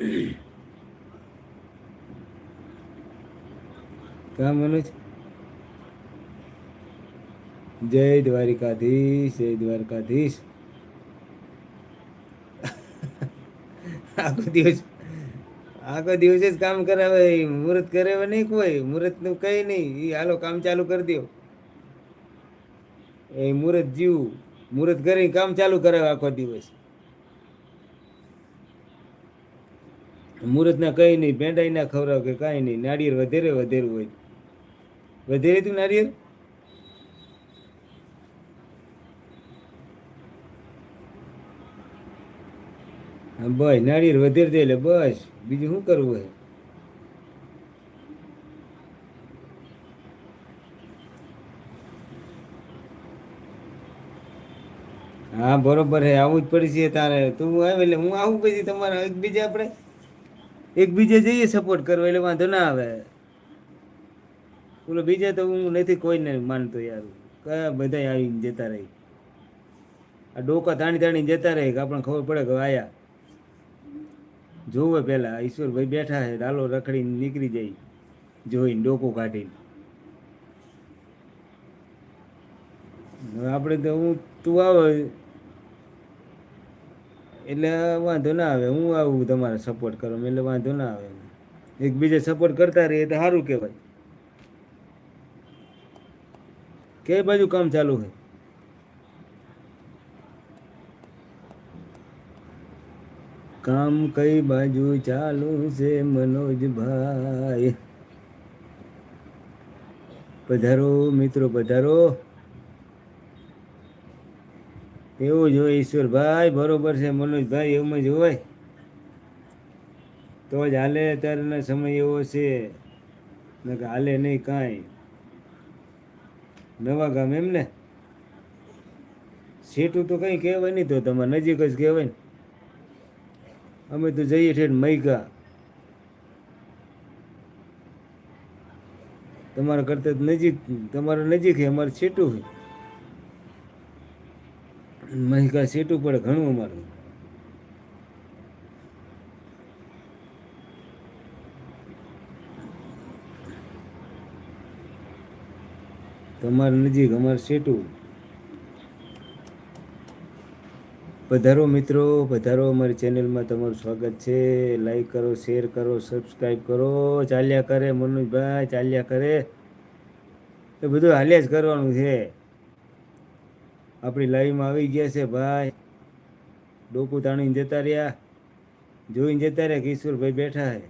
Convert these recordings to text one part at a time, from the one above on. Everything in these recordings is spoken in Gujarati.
કા મનોજ? જય દ્વારિકાધીશ, જય દ્વારકાધીશ. આખો દિવસ આખો દિવસ જ કામ કરાવે. મુહૂર્ત કરાવે નહીં, કોઈ મુહૂર્ત નું કઈ નહીં. ઈ હાલો કામ ચાલુ કરી દો. એ મુહૂર્ત જીવું, મુહૂર્ત કરી કામ ચાલુ કરાવે આખો દિવસ. મુહૂર્ત ના કઈ નહીં, ભેંડાઈ ના ખવડાવ કે કાંઈ નહીં. નાળિયેર વધેરે વધેરું હોય. વધેરે તું નાળિયેર? હા બસ નાળિયેર વધેર દે એટલે બસ, બીજું શું કરવું હોય? હા બરોબર હે, આવું જ પડશે તારે. તું આવે એટલે હું આવું, પછી તમારા એકબીજા આપણે એકબીજે જઈએ સપોર્ટ કરવા, એટલે વાંધો ના આવે. બોલો બીજા તો હું નથી કોઈને માનતો યાર. કયા બધા આવીને જતા રહી. આ ડોકા તાણી તાણી જતા રહે કે આપણને ખબર પડે કે આયા. જોવે પેલા ઈશ્વરભાઈ બેઠા છે, ડાલો રખડીને નીકળી જાય, જોઈને ડોકો કાઢીને. હવે આપણે તો હું તું આવે એટલે વાંધો ના આવે. હું આવું તમારે સપોર્ટ કરો એટલે વાંધો ના આવે. એકબીજા સપોર્ટ કરતા રહીએ તો સારું કહેવાય. કઈ બાજુ કામ ચાલુ છે? કામ કઈ બાજુ ચાલુ છે મનોજભાઈ? પધારો મિત્રો, પધારો. એવું જ હોય ઈશ્વરભાઈ, બરોબર છે મનોજભાઈ, એવું જ હોય તો જ હાલે. અત્યારનો સમય એવો છે ને કે હાલે નહીં કાંઈ. નવા ગામ એમ ને? સેટું તો કંઈ કહેવાય નહીં, તો તમારે નજીક જ કહેવાય ને. અમે તો જઈએ ઠેઠ મૈગા. તમારા કરતાં નજીક, તમારે નજીક છે, અમારે સેટું છે. મહિકા સેટું પડે ઘણું અમારું. તમારે નજીક, અમારે સેટું. પધારો મિત્રો, પધારો. અમારી ચેનલમાં તમારું સ્વાગત છે. લાઈક કરો, શેર કરો, સબસ્ક્રાઈબ કરો. ચાલ્યા કરે મનોજભાઈ, ચાલ્યા કરે. એ બધું હાલ્યા જ કરવાનું છે. આપણી લાઈવમાં આવી ગયા છે ભાઈ. ડોકું તાણીને જતા રહ્યા, જોઈને જતા રહ્યા કે ઈશ્વરભાઈ બેઠા છે,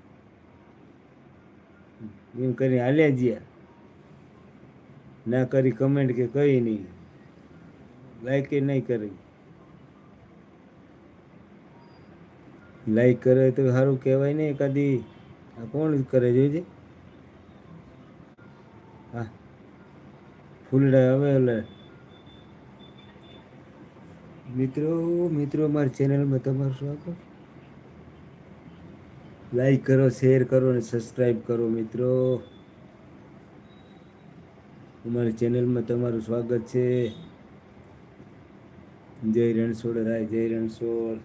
એમ કરીને હાલ્યા ગયા. ના કરી કમેન્ટ કે કંઈ નહીં, લાઈક કે નહીં કરી. લાઈક કરે તો સારું કહેવાય ને. એકાદી આ કોણ કરે જોઈજે. હા ફૂલડા હવે એટલે મિત્રો, મિત્રો મારી ચેનલમાં તમારું સ્વાગત. લાઈક કરો, શેર કરો અને સબસ્ક્રાઈબ કરો મિત્રો. અમારી ચેનલમાં તમારું સ્વાગત છે. જય રણછોડ રાય, જય રણછોડ.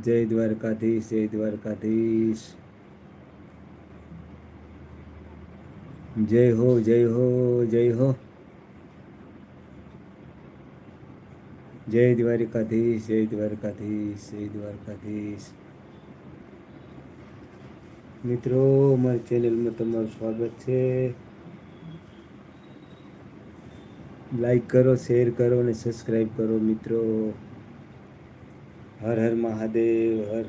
જય દ્વારકાધીશ, જય દ્વારકાધીશ. જય હો, જય હો, જય હો. જય દ્વારકાધીશ, જય દ્વારકાધીશ, જય દ્વારકાધીશ. મિત્રો મારી ચેનલમાં તમારું સ્વાગત છે. લાઈક કરો, શેર કરો અને સબસ્ક્રાઈબ કરો મિત્રો. હર હર મહાદેવ, હર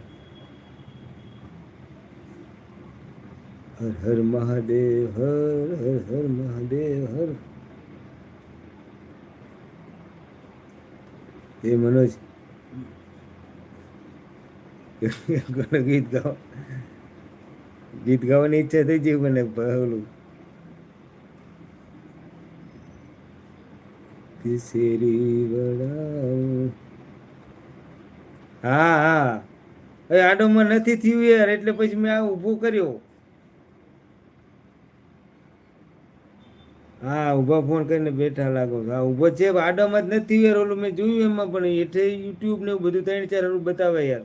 હર હર મહાદેવ, હર હર હર મહાદેવ, હર. એ મનોજ ગીત ગાઓ, ગીત ગાવાની ઈચ્છા થઈ જાય મને. ઓલું કેસરી વડાઉં. હા હા, એ આડોમાં નથી થયું યાર, એટલે પછી મેં આ ઊભું કર્યો. હા ઊભા ફોન કરીને બેઠા લાગો. હા ઊભો છે, આડામાં જ નથી યાર. ઓલું મેં જોયું એમાં, પણ એઠે યુટ્યુબ ને એવું બધું 3-4 બતાવે યાર.